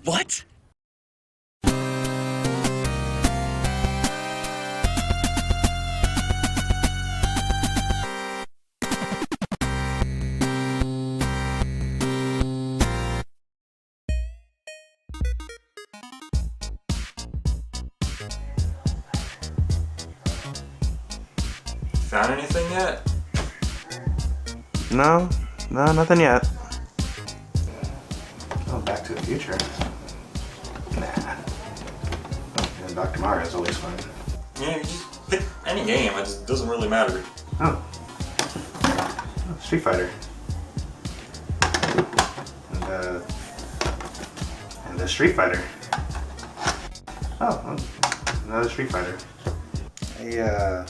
What? Found anything yet? No, nothing yet. Oh, Back to the Future. Nah. Oh, and Dr. Mario is always fun. Yeah, you just pick any game, it just doesn't really matter. Oh. Street Fighter. And Street Fighter. Oh, another Street Fighter. I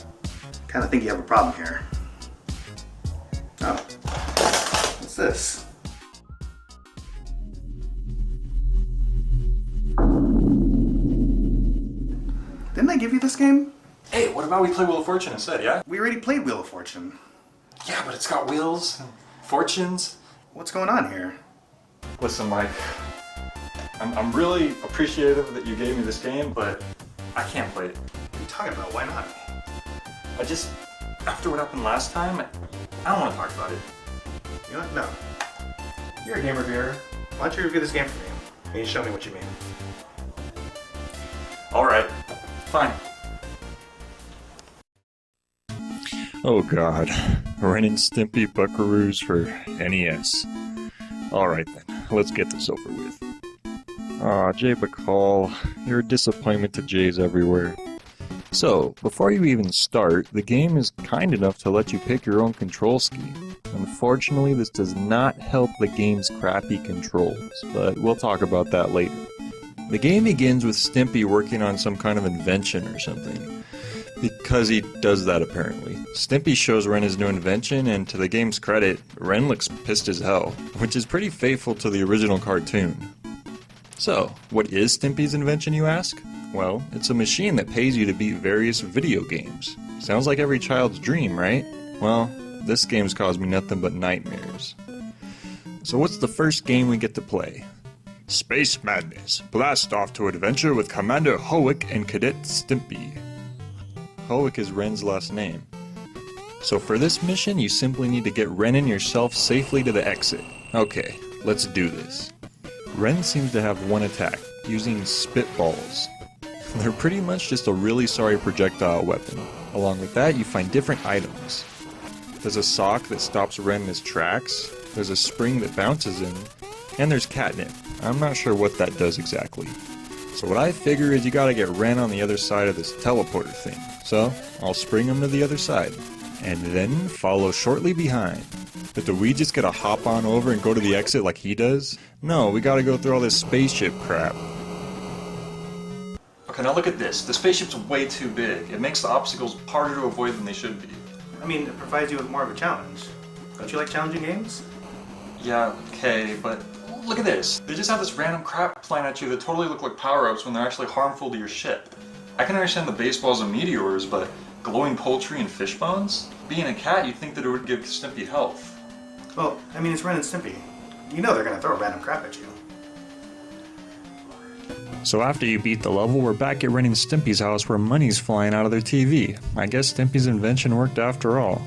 kind of think you have a problem here. Oh, what's this? Didn't I give you this game? Hey, what about we play Wheel of Fortune instead, yeah? We already played Wheel of Fortune. Yeah, but it's got wheels and fortunes. What's going on here? Listen, Mike, I'm really appreciative that you gave me this game, but I can't play it. What are you talking about? Why not? After what happened last time, I don't want to talk about it. You know what? No. You're a game reviewer. Why don't you review this game for me? And you show me what you mean. Alright, fine. Oh god, Ren and Stimpy Buckaroos for NES. Alright then, let's get this over with. Aw, Jay Bacall, you're a disappointment to Jays everywhere. So, before you even start, the game is kind enough to let you pick your own control scheme. Unfortunately, this does not help the game's crappy controls, but we'll talk about that later. The game begins with Stimpy working on some kind of invention or something. Because he does that apparently. Stimpy shows Ren his new invention, and to the game's credit, Ren looks pissed as hell, which is pretty faithful to the original cartoon. So, what is Stimpy's invention, you ask? Well, it's a machine that pays you to beat various video games. Sounds like every child's dream, right? Well, this game's caused me nothing but nightmares. So what's the first game we get to play? Space Madness. Blast off to adventure with Commander Howick and Cadet Stimpy. Howick is Ren's last name. So for this mission, you simply need to get Ren and yourself safely to the exit. Okay, let's do this. Ren seems to have one attack, using spitballs. They're pretty much just a really sorry projectile weapon. Along with that, you find different items. There's a sock that stops Ren in his tracks, there's a spring that bounces him, and there's catnip. I'm not sure what that does exactly. So what I figure is you gotta get Ren on the other side of this teleporter thing. So, I'll spring him to the other side, and then follow shortly behind. But do we just gotta hop on over and go to the exit like he does? No, we gotta go through all this spaceship crap. Okay, now look at this. The spaceship's way too big. It makes the obstacles harder to avoid than they should be. I mean, it provides you with more of a challenge. Don't you like challenging games? Yeah, okay, but look at this. They just have this random crap flying at you that totally look like power-ups when they're actually harmful to your ship. I can understand the baseballs and meteors, but glowing poultry and fish bones? Being a cat, you'd think that it would give Stimpy health. Well, I mean, it's Ren and Stimpy. You know they're gonna throw random crap at you. So after you beat the level, we're back at Ren and Stimpy's house where money's flying out of their TV. I guess Stimpy's invention worked after all.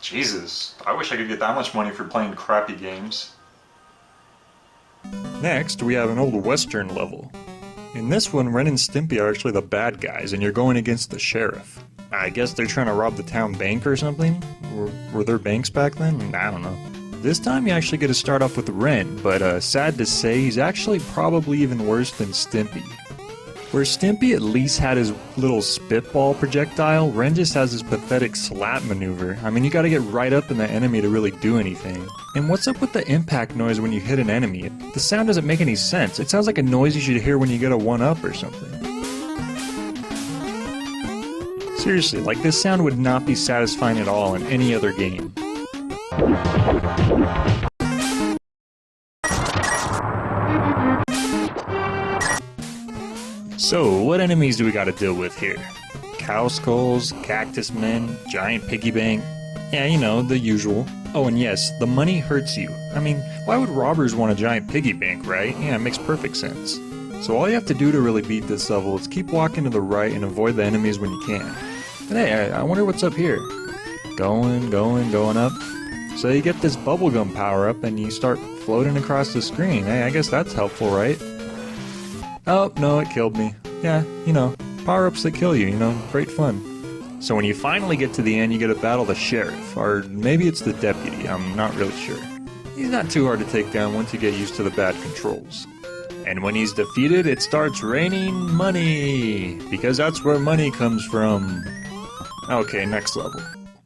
Jesus, I wish I could get that much money for playing crappy games. Next, we have an old western level. In this one, Ren and Stimpy are actually the bad guys, and you're going against the sheriff. I guess they're trying to rob the town bank or something? Were there banks back then? I don't know. This time you actually get to start off with Ren, but sad to say, he's actually probably even worse than Stimpy. Where Stimpy at least had his little spitball projectile, Ren just has his pathetic slap maneuver. I mean, you gotta get right up in the enemy to really do anything. And what's up with the impact noise when you hit an enemy? The sound doesn't make any sense. It sounds like a noise you should hear when you get a 1-up or something. Seriously, like this sound would not be satisfying at all in any other game. So, what enemies do we gotta deal with here? Cow skulls, cactus men, giant piggy bank. Yeah, you know, the usual. Oh, and yes, the money hurts you. I mean, why would robbers want a giant piggy bank, right? Yeah, it makes perfect sense. So all you have to do to really beat this level is keep walking to the right and avoid the enemies when you can. And hey, I wonder what's up here. Going up. So you get this bubblegum power up and you start floating across the screen. Hey, I guess that's helpful, right? Oh, no, it killed me. Yeah, power-ups that kill you, great fun. So when you finally get to the end, you get to battle the sheriff, or maybe it's the deputy, I'm not really sure. He's not too hard to take down once you get used to the bad controls. And when he's defeated, it starts raining money, because that's where money comes from. Okay, next level.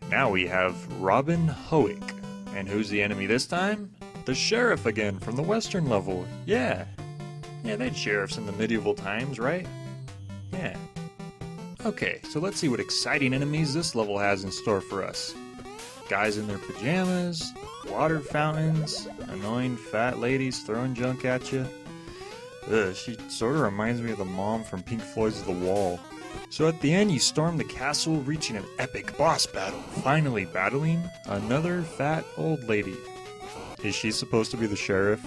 Now we have Robin Hoek. And who's the enemy this time? The sheriff again from the western level. Yeah, they had sheriffs in the medieval times, right? Yeah. Okay, so let's see what exciting enemies this level has in store for us. Guys in their pajamas, water fountains, annoying fat ladies throwing junk at you. Ugh, she sort of reminds me of the mom from Pink Floyd's The Wall. So at the end, you storm the castle, reaching an epic boss battle, finally battling another fat old lady. Is she supposed to be the sheriff?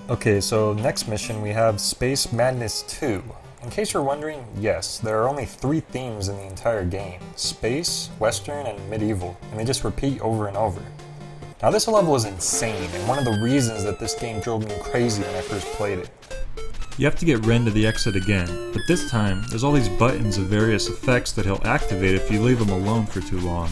Okay, so next mission we have Space Madness 2. In case you're wondering, yes, there are only 3 themes in the entire game: space, western, and medieval, and they just repeat over and over. Now this level is insane, and one of the reasons that this game drove me crazy when I first played it. You have to get Ren to the exit again, but this time, there's all these buttons of various effects that he'll activate if you leave him alone for too long.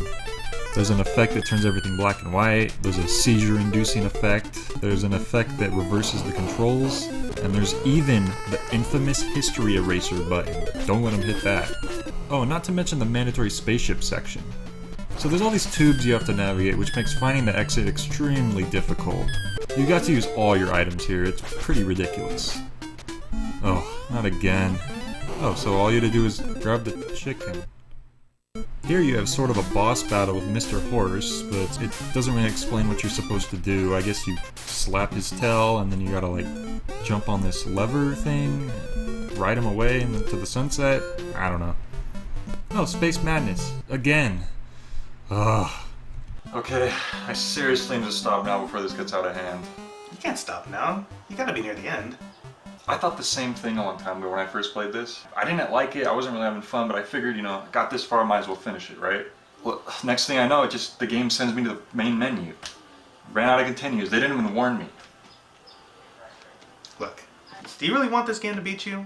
There's an effect that turns everything black and white, there's a seizure-inducing effect, there's an effect that reverses the controls, and there's even the infamous history eraser button. Don't let him hit that. Oh, not to mention the mandatory spaceship section. So there's all these tubes you have to navigate, which makes finding the exit extremely difficult. You got to use all your items here, it's pretty ridiculous. Oh, not again. Oh, so all you have to do is grab the chicken. Here you have sort of a boss battle with Mr. Horse, but it doesn't really explain what you're supposed to do. I guess you slap his tail, and then you gotta, jump on this lever thing, ride him away into the sunset? I don't know. Oh, Space Madness. Again. Ugh. Okay, I seriously need to stop now before this gets out of hand. You can't stop now. You gotta be near the end. I thought the same thing a long time ago when I first played this. I didn't like it, I wasn't really having fun, but I figured, I got this far, I might as well finish it, right? Well, next thing I know, the game sends me to the main menu. Ran out of continues, they didn't even warn me. Look, do you really want this game to beat you?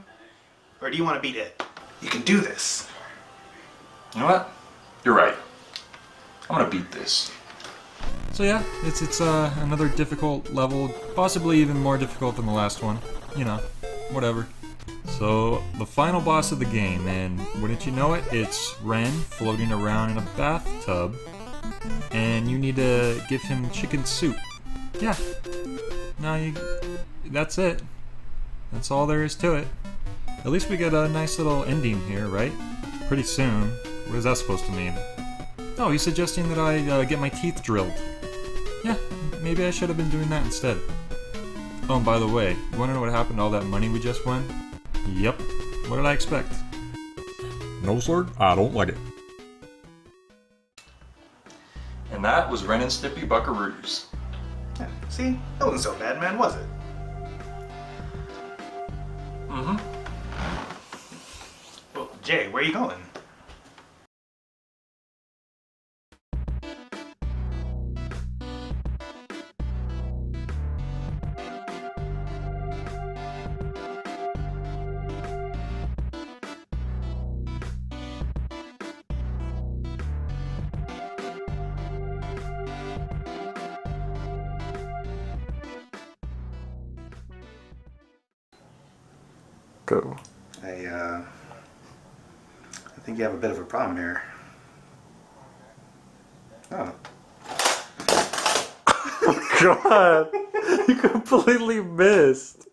Or do you want to beat it? You can do this. You know what? You're right. I'm gonna beat this. So yeah, it's another difficult level, possibly even more difficult than the last one. Whatever. So, the final boss of the game, and wouldn't you know it, it's Ren floating around in a bathtub, and you need to give him chicken soup. Yeah. That's it. That's all there is to it. At least we get a nice little ending here, right? Pretty soon. What is that supposed to mean? Oh, he's suggesting that I get my teeth drilled. Yeah, maybe I should have been doing that instead. Oh, and by the way, you wanna know what happened to all that money we just won? Yep. What did I expect? No, sir, I don't like it. And that was Ren and Stimpy Buckaroos. Yeah, see? That wasn't so bad, man, was it? Mm-hmm. Well, Jay, where are you going? Go. I think you have a bit of a problem here. Oh. God, you completely missed.